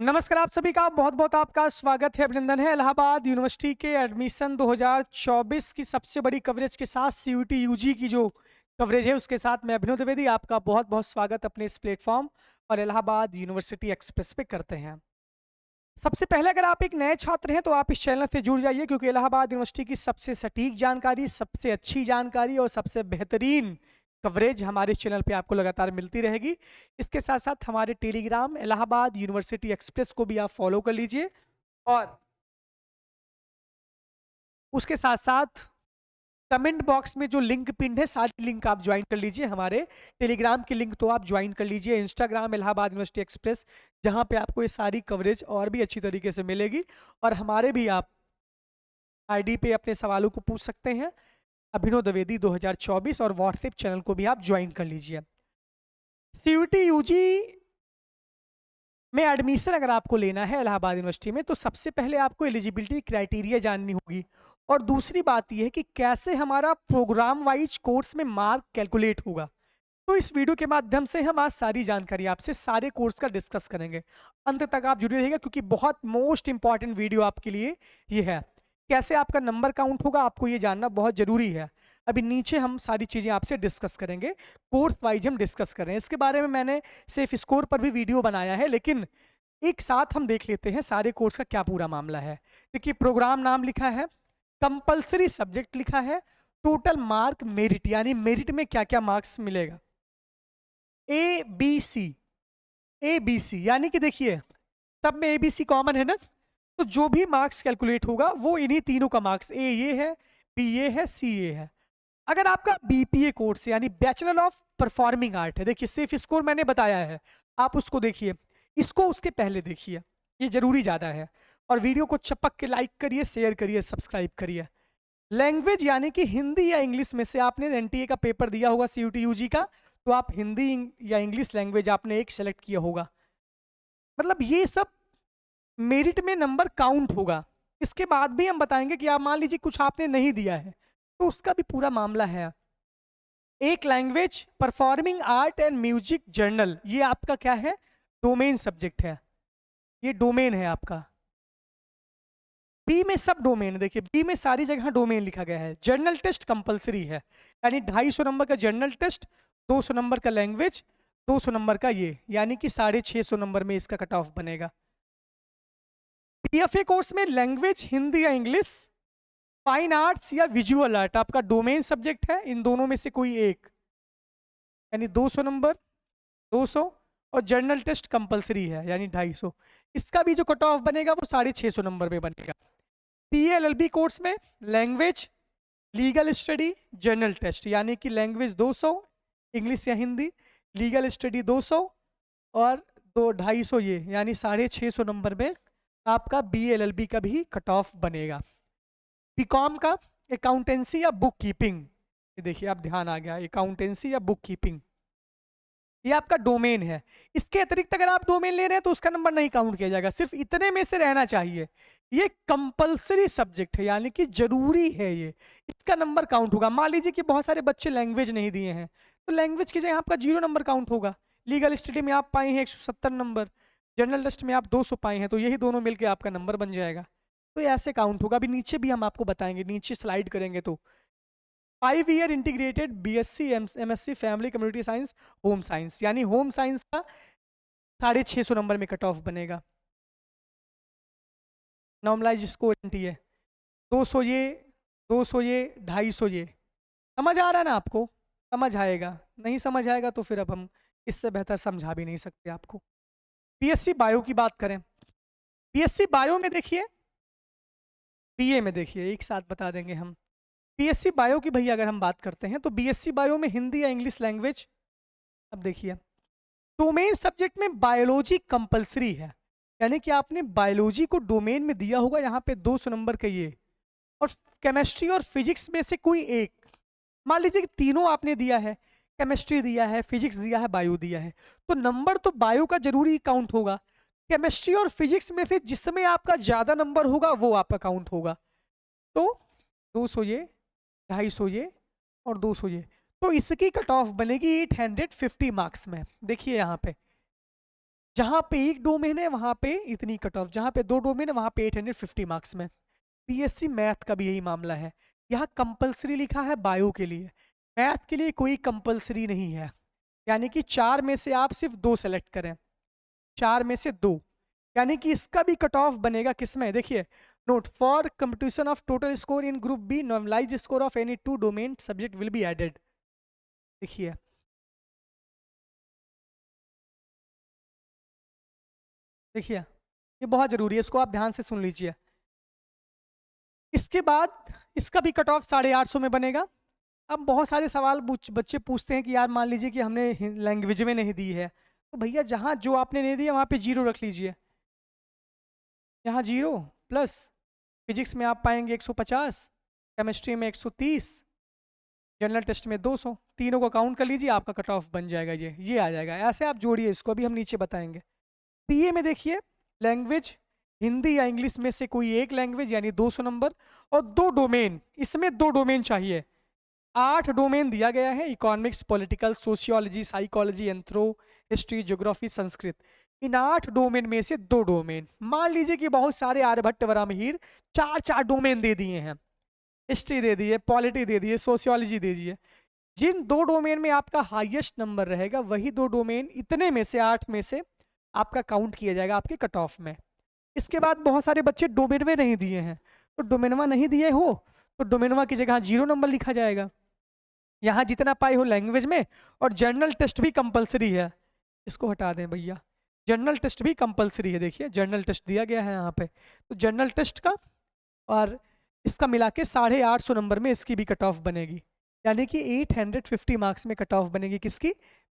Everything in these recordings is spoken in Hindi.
नमस्कार, आप सभी का बहुत बहुत आपका स्वागत है, अभिनंदन है। इलाहाबाद यूनिवर्सिटी के एडमिशन 2024 की सबसे बड़ी कवरेज के साथ सीयूटी यूजी की जो कवरेज है उसके साथ मैं अभिनव द्विवेदी आपका बहुत बहुत स्वागत अपने इस प्लेटफॉर्म और इलाहाबाद यूनिवर्सिटी एक्सप्रेस पे करते हैं। सबसे पहले अगर आप एक नए छात्र हैं तो आप इस चैनल से जुड़ जाइए, क्योंकि इलाहाबाद यूनिवर्सिटी की सबसे सटीक जानकारी, सबसे अच्छी जानकारी और सबसे बेहतरीन कवरेज हमारे इस चैनल पे आपको लगातार मिलती रहेगी। इसके साथ साथ हमारे टेलीग्राम इलाहाबाद यूनिवर्सिटी एक्सप्रेस को भी आप फॉलो कर लीजिए और उसके साथ साथ कमेंट बॉक्स में जो लिंक पिन है सारी लिंक आप ज्वाइन कर लीजिए। हमारे टेलीग्राम की लिंक तो आप ज्वाइन कर लीजिए, इंस्टाग्राम इलाहाबाद यूनिवर्सिटी एक्सप्रेस, जहां पे आपको ये सारी कवरेज और भी अच्छी तरीके से मिलेगी। और हमारे भी आप आईडी पे अपने सवालों को पूछ सकते हैं, अभिनव द्विवेदी 2024, और व्हाट्सएप चैनल को भी आप ज्वाइन कर लीजिए। सीयूटी यूजी में एडमिशन अगर आपको लेना है इलाहाबाद यूनिवर्सिटी में, तो सबसे पहले आपको एलिजिबिलिटी क्राइटेरिया जाननी होगी, और दूसरी बात यह है कि कैसे हमारा प्रोग्राम वाइज कोर्स में मार्क कैलकुलेट होगा। तो इस वीडियो के माध्यम से हम आज सारी जानकारी आपसे सारे कोर्स का डिस्कस करेंगे। अंत तक आप जुड़े रहिएगा, क्योंकि बहुत मोस्ट इंपॉर्टेंट वीडियो आपके लिए ये है। कैसे आपका नंबर काउंट होगा आपको ये जानना बहुत जरूरी है। अभी नीचे हम सारी चीजें आपसे डिस्कस करेंगे, कोर्स वाइज हम डिस्कस करें। इसके बारे में मैंने सिर्फ स्कोर पर भी वीडियो बनाया है, लेकिन एक साथ हम देख लेते हैं सारे कोर्स का क्या पूरा मामला है। देखिए, प्रोग्राम नाम लिखा है, कंपलसरी सब्जेक्ट लिखा है, टोटल मार्क मेरिट, यानी मेरिट में क्या क्या मार्क्स मिलेगा, A B C, A B C, यानी कि देखिए सब में ए बी सी कॉमन है ना, तो जो भी मार्क्स कैलकुलेट होगा वो इन्हीं तीनों का मार्क्स, ए ये है, बी ये है, सी ये है। अगर आपका बीपीए कोर्स यानी बैचलर ऑफ परफॉर्मिंग आर्ट है, देखिए सिर्फ स्कोर मैंने बताया है, आप उसको देखिए, इसको उसके पहले देखिए, ये जरूरी ज्यादा है। और वीडियो को चपक के लाइक करिए, शेयर करिए, सब्सक्राइब करिए। लैंग्वेज यानी कि हिंदी या इंग्लिश में से आपने एनटीए का पेपर दिया होगा सीयूटी यूजी का, तो आप हिंदी या इंग्लिश लैंग्वेज आपने एक सेलेक्ट किया होगा, मतलब ये सब मेरिट में नंबर काउंट होगा। इसके बाद भी हम बताएंगे कि आप मान लीजिए कुछ आपने नहीं दिया है, तो उसका भी पूरा मामला है। एक language, performing art and music journal, ये आपका क्या है, डोमेन सब्जेक्ट है, ये डोमेन है आपका। बी में सब डोमेन, देखिए बी में सारी जगह डोमेन लिखा गया है। जर्नल टेस्ट कंपलसरी है, यानी 250 नंबर का जर्नल टेस्ट, 200 नंबर का लैंग्वेज, 200 नंबर का ये, यानी कि 650 नंबर में इसका कट ऑफ बनेगा। पीएफए कोर्स में लैंग्वेज हिंदी या इंग्लिश, फाइन आर्ट्स या विजुअल आर्ट आपका डोमेन सब्जेक्ट है, इन दोनों में से कोई एक, यानी 200 नंबर, 200, और जर्नल टेस्ट कंपलसरी है यानी 250। इसका भी जो कट ऑफ बनेगा वो 650 नंबर में बनेगा। पीएलएलबी कोर्स में language, legal study, general test, यानी कि लैंग्वेज 200, इंग्लिश या हिंदी, लीगल स्टडी 200, और 250 ये, यानी 650 नंबर में आपका बीएलएलबी का भी कट ऑफ बनेगा। बीकॉम का अकाउंटेंसी या बुक कीपिंग, ये देखिए आप ध्यान आ गया, अकाउंटेंसी या बुक कीपिंग, ये आपका डोमेन है। इसके अतिरिक्त अगर आप डोमेन ले रहे हैं तो उसका नंबर नहीं काउंट किया जाएगा, सिर्फ इतने में से रहना चाहिए। ये कंपलसरी सब्जेक्ट है, यानी कि जरूरी है, ये इसका नंबर काउंट होगा। मान लीजिए कि बहुत सारे बच्चे लैंग्वेज नहीं दिए हैं, तो लैंग्वेज की जगह आपका 0 नंबर काउंट होगा। लीगल स्टडी में आप पाए हैं 170 नंबर, जर्नल लिस्ट में आप 200 पाए हैं, तो यही दोनों मिलकर आपका नंबर बन जाएगा। तो ये ऐसे काउंट होगा। अभी नीचे भी हम आपको बताएंगे, नीचे स्लाइड करेंगे तो 5 year integrated BSc MSc family community science home science, यानी होम साइंस का 650 नंबर में कट ऑफ बनेगा। नॉर्मलाइज स्कोर है 200 ये, 200 ये, 250 ये। समझ आ रहा है ना आपको? समझ आएगा, नहीं समझ आएगा तो फिर अब हम इससे बेहतर समझा भी नहीं सकते आपको। बीएससी बायो की बात करें, बीएससी बायो में देखिए, बीए में देखिए, एक साथ बता देंगे हम। बीएससी बायो की भैया अगर हम बात करते हैं तो बीएससी बायो में हिंदी या इंग्लिश लैंग्वेज, अब देखिए डोमेन सब्जेक्ट में बायोलॉजी कंपलसरी है, यानी कि आपने बायोलॉजी को डोमेन में दिया होगा, यहाँ पे 200 नंबर का ये, और केमिस्ट्री और फिजिक्स में से कोई एक, मान लीजिए कि तीनों आपने दिया है, केमिस्ट्री दिया है, फिजिक्स दिया है, बायो दिया है, तो नंबर तो बायो का जरूरी काउंट होगा। केमिस्ट्री और फिजिक्स में से जिसमें आपका ज्यादा नंबर होगा वो आपका काउंट होगा। तो 200 ये, 250 ये, और 200 ये, तो इसकी कट ऑफ बनेगी 850 मार्क्स में। देखिए यहाँ पे जहाँ पे एक डोमेन है वहाँ पे इतनी कट ऑफ, जहाँ पे 2 डोमेन है वहाँ पे 850 मार्क्स में। बीएससी मैथ का भी यही मामला है। यहाँ कंपलसरी लिखा है बायो के लिए, मैथ के लिए कोई कंपलसरी नहीं है। यानी कि 4 में से आप सिर्फ 2 सेलेक्ट करें, 4 में से 2, यानी कि इसका भी कट ऑफ बनेगा किसमें, देखिए note, for computation of total score in group B normalised score of any 2 domain subject will be added. देखिए देखिए ये बहुत जरूरी है, इसको आप ध्यान से सुन लीजिए। इसके बाद इसका भी कट ऑफ 850 में बनेगा। अब बहुत सारे सवाल बच्चे पूछते हैं कि यार मान लीजिए कि हमने लैंग्वेज में नहीं दी है, तो भैया जहाँ जो आपने नहीं दिया वहाँ पे 0 रख लीजिए। यहाँ 0 प्लस फिजिक्स में आप पाएंगे 150, केमिस्ट्री में 130, जनरल टेस्ट में 200, तीनों को काउंट कर लीजिए, आपका कट ऑफ बन जाएगा ये आ जाएगा। ऐसे आप जोड़िए इसको, अभी हम नीचे बताएंगे। पीए में देखिए लैंग्वेज हिंदी या इंग्लिश में से कोई एक लैंग्वेज यानी 200 नंबर, और 2 डोमेन, इसमें 2 डोमेन चाहिए। 8 डोमेन दिया गया है, economics, political, sociology, psychology, anthro, history, geography, Sanskrit. इन 8 डोमेन में से 2 डोमेन, मान लीजिए कि बहुत सारे आर्यभट्ट वराहमिहिर 4 डोमेन दे दिए हैं, हिस्ट्री दे दिए, पॉलिटी दे दिए, सोशियोलॉजी दे दिए। जिन 2 डोमेन में आपका हाईएस्ट नंबर रहेगा वही 2 डोमेन इतने में से 8 में से आपका काउंट किया जाएगा आपके कट ऑफ में। इसके बाद बहुत सारे बच्चे डोमेनवा नहीं दिए हैं, तो डोमेनवा नहीं दिए हो तो डोमेनवा की जगह 0 नंबर लिखा जाएगा। यहाँ जितना पाए हो लैंग्वेज में, और जनरल टेस्ट भी कंपलसरी है, इसको हटा दें भैया, जनरल टेस्ट भी कंपलसरी है। देखिए जनरल टेस्ट दिया गया है यहाँ पे, तो जनरल टेस्ट का और इसका मिला के 850 नंबर में इसकी भी कट ऑफ बनेगी, यानी कि 850 मार्क्स में कट ऑफ बनेगी किसकी,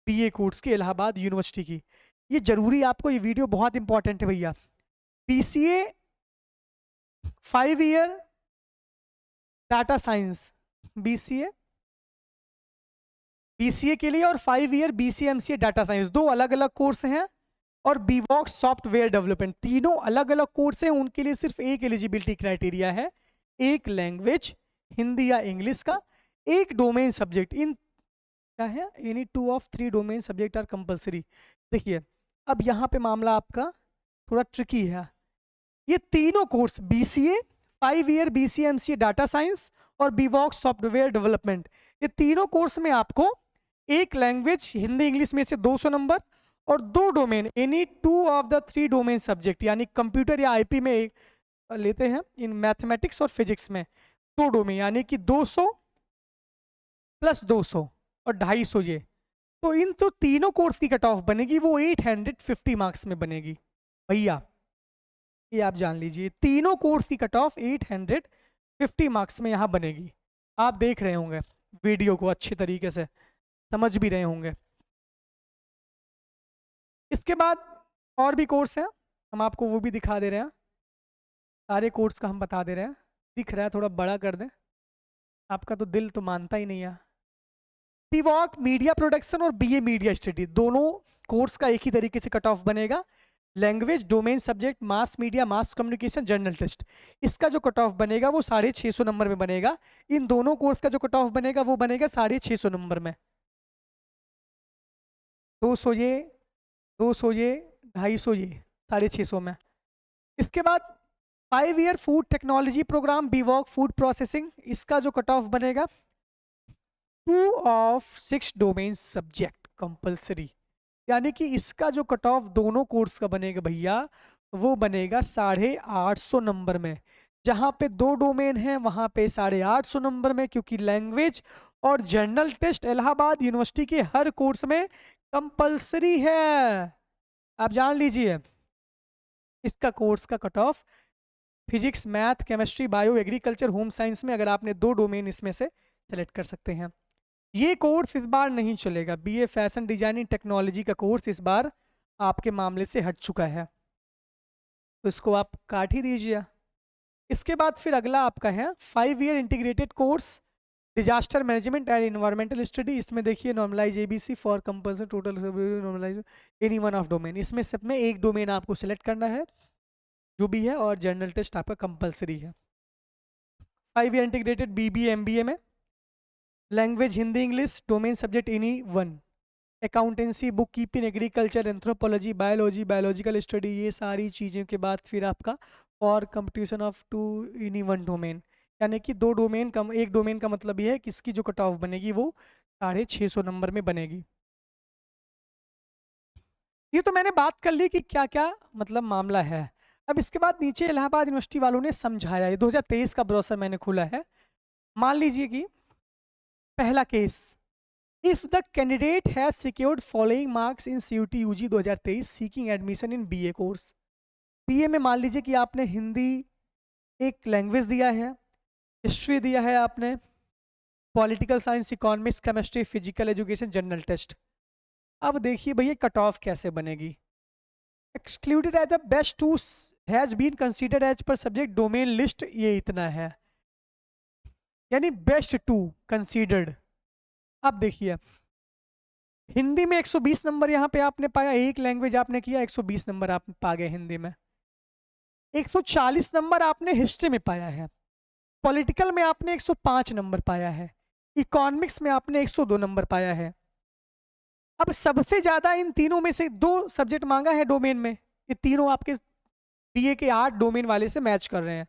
बीए कोर्स की, इलाहाबाद यूनिवर्सिटी की। ये जरूरी, आपको ये वीडियो बहुत इंपॉर्टेंट है भैया। BCA 5 year data science, BCA BCA के लिए, और 5 ईयर बीसीएमसीए डाटा साइंस, 2 अलग अलग कोर्स हैं। और बीवॉक्स सॉफ्टवेयर डेवलपमेंट, तीनों अलग अलग कोर्स हैं, उनके लिए सिर्फ एक एलिजिबिलिटी क्राइटेरिया है, एक लैंग्वेज हिंदी या इंग्लिश का, एक डोमेन सब्जेक्ट। इन क्या है, any 2 of 3 domain subject are compulsory. देखिए अब यहाँ पे मामला आपका थोड़ा ट्रिकी है। ये तीनों course BCA, 5 year BCA MCA data science और बीवॉक्स सॉफ्टवेयर डेवलपमेंट, ये तीनों कोर्स में आपको एक लैंग्वेज हिंदी इंग्लिश में से 200 नंबर, और 2 domain any 2 of the 3 domain subject, यानी कंप्यूटर या आईपी में लेते हैं, इन मैथमेटिक्स और फिजिक्स में 2 डोमेन, यानी कि 200 प्लस 200 और 250 ये, तो इन तो तीनों कोर्स की कट ऑफ बनेगी वो 850 मार्क्स में बनेगी भैया, ये आप जान लीजिए। तीनों कोर्स की कट ऑफ 850 मार्क्स में यहाँ बनेगी। आप देख रहे होंगे वीडियो को अच्छे तरीके से, समझ भी रहे होंगे। इसके बाद और भी कोर्स हैं, हम आपको वो भी दिखा दे रहे हैं, सारे कोर्स का हम बता दे रहे हैं। दिख रहा है, थोड़ा बड़ा कर दें, आपका तो दिल तो मानता ही नहीं है। बीवॉक मीडिया प्रोडक्शन और बीए मीडिया स्टडी, दोनों कोर्स का एक ही तरीके से कट ऑफ बनेगा। Language, domain subject, mass media, mass communication, general test, इसका जो कट ऑफ बनेगा वो 650 नंबर में बनेगा। इन दोनों कोर्स का जो कट ऑफ बनेगा वो बनेगा 650 नंबर में। 200 ये, 200 ये, 250 ये, 650 में। इसके बाद 5 year food technology program BVoc food processing, इसका जो कट ऑफ बनेगा 2 ऑफ 6 डोमेन सब्जेक्ट कंपलसरी, यानी कि इसका जो कट ऑफ दोनों कोर्स का बनेगा भैया वो बनेगा 850 नंबर में। जहाँ पे 2 डोमेन है वहाँ पे 850 नंबर में, क्योंकि लैंग्वेज और जनरल टेस्ट इलाहाबाद यूनिवर्सिटी के हर कोर्स में कंपलसरी है, आप जान लीजिए। इसका कोर्स का cut off physics, math, chemistry, bio, agriculture, home science में अगर आपने 2 डोमेन इसमें से सेलेक्ट कर सकते हैं। ये कोर्स इस बार नहीं चलेगा, बीए फैशन डिजाइनिंग टेक्नोलॉजी का कोर्स इस बार आपके मामले से हट चुका है, तो इसको आप काट ही दीजिए। इसके बाद फिर अगला आपका है 5 year integrated course disaster management and environmental study, इसमें देखिए normalise ABC for compulsion total normalise any one of domain, इसमें सब में एक डोमेन आपको सेलेक्ट करना है जो भी है, और जनरल टेस्ट आपका कंपलसरी है। 5 ईयर इंटीग्रेटेड बीबीए एमबीए में language Hindi English, domain subject any one, accountancy, book keeping, agriculture, anthropology, biology, biological study, ये सारी चीज़ों के बाद फिर आपका for competition of two in one domain, यानी कि दो डोमेन का, एक डोमेन का मतलब ये है कि इसकी जो कट ऑफ बनेगी वो 650 नंबर में बनेगी। ये तो मैंने बात कर ली कि क्या क्या मतलब मामला है। अब इसके बाद नीचे इलाहाबाद यूनिवर्सिटी वालों ने समझाया, ये 2023 का ब्रोशर मैंने खोला है। मान लीजिए कि पहला case, if the candidate has secured following marks in CUT UG 2023 seeking admission in BA course. BA में मान लीजिए कि आपने हिंदी एक लैंग्वेज दिया है, हिस्ट्री दिया है आपने, political science, economics, chemistry, physical education, general test. अब देखिए भैया कट ऑफ कैसे बनेगी। Excluded as the best two has been considered as per subject domain list, ये इतना है, यानी बेस्ट टू कंसीडर्ड। अब देखिए हिंदी में 120 नंबर यहाँ पे आपने पाया, एक लैंग्वेज आपने किया 120 नंबर आप पा गए हिंदी में। 140 नंबर आपने हिस्ट्री में पाया है, पॉलिटिकल में आपने 105 नंबर पाया है, इकोनॉमिक्स में आपने 102 नंबर पाया है। अब सबसे ज्यादा इन तीनों में से 2 सब्जेक्ट मांगा है डोमेन में, ये तीनों आपके BA के 8 डोमेन वाले से मैच कर रहे हैं,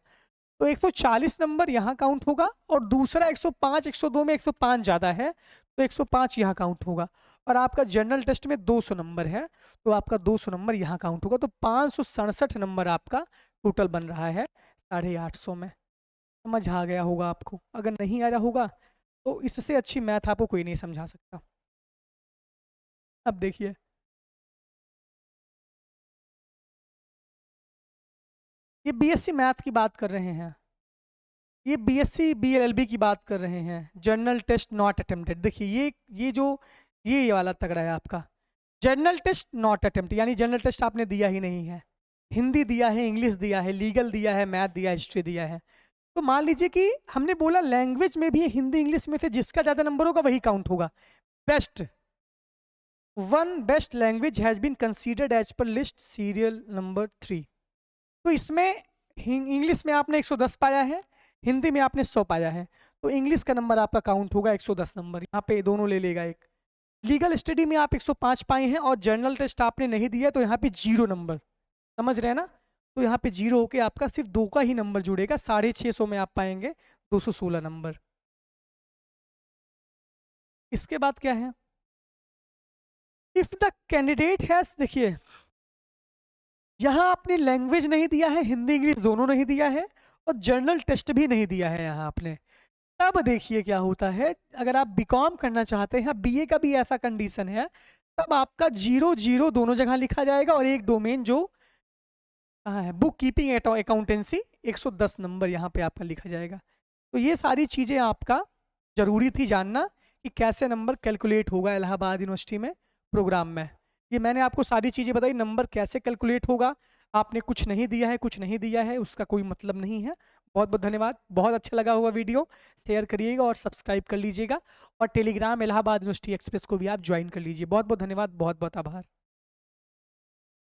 तो 140 नंबर यहाँ काउंट होगा, और दूसरा 105, 102 में 105 ज़्यादा है तो 105 यहाँ काउंट होगा, और आपका जनरल टेस्ट में 200 नंबर है तो आपका 200 नंबर यहाँ काउंट होगा, तो 567 नंबर आपका टोटल बन रहा है 850 में। समझ आ गया होगा आपको, अगर नहीं आ रहा होगा तो इससे अच्छी मैथ आपको कोई नहीं समझा सकता। अब देखिए ये BSc मैथ की बात कर रहे हैं, ये BSc BLLB की बात कर रहे हैं, जनरल टेस्ट नॉट अटेम्प्टेड। देखिए ये जो ये वाला तगड़ा है आपका, जनरल टेस्ट नॉट अटेम्प्ट, यानी जनरल टेस्ट आपने दिया ही नहीं है, हिंदी दिया है, इंग्लिश दिया है, लीगल दिया है, मैथ दिया है, हिस्ट्री दिया है। तो मान लीजिए कि हमने बोला लैंग्वेज में भी हिंदी इंग्लिश में से जिसका ज़्यादा नंबर होगा वही काउंट होगा। Best one best language has been considered as per list serial number 3। तो इसमें इंग्लिश में आपने 110 पाया है, हिंदी में आपने 100 पाया है, तो इंग्लिश का नंबर आपका काउंट होगा 110 नंबर, यहाँ पे दोनों ले लेगा एक। लीगल स्टडी में आप 105 पाए हैं और जनरल टेस्ट आपने नहीं दिया तो यहाँ पे 0 नंबर, समझ रहे हैं ना, तो यहाँ पे 0 होके आपका सिर्फ 2 का ही नंबर जुड़ेगा, 650 में आप पाएंगे 216 नंबर। इसके बाद क्या है, इफ द कैंडिडेट हैज, देखिए यहाँ आपने लैंग्वेज नहीं दिया है, हिंदी इंग्लिश दोनों नहीं दिया है, और जनरल टेस्ट भी नहीं दिया है यहाँ आपने। तब देखिए क्या होता है, अगर आप BCom करना चाहते हैं, BA का भी ऐसा कंडीशन है, तब आपका 0-0 दोनों जगह लिखा जाएगा, और एक डोमेन जो कहाँ है, बुक कीपिंग अकाउंटेंसी, 110 नंबर यहाँ पे आपका लिखा जाएगा। तो ये सारी चीज़ें आपका जरूरी थी जानना कि कैसे नंबर कैलकुलेट होगा इलाहाबाद यूनिवर्सिटी में प्रोग्राम में। ये मैंने आपको सारी चीज़ें बताई, नंबर कैसे कैलकुलेट होगा, आपने कुछ नहीं दिया है, कुछ नहीं दिया है, उसका कोई मतलब नहीं है। बहुत बहुत धन्यवाद, बहुत अच्छा लगा होगा वीडियो, शेयर करिएगा और सब्सक्राइब कर लीजिएगा, और टेलीग्राम इलाहाबाद यूनिवर्सिटी एक्सप्रेस को भी आप ज्वाइन कर लीजिए। बहुत बहुत धन्यवाद, बहुत बहुत आभार।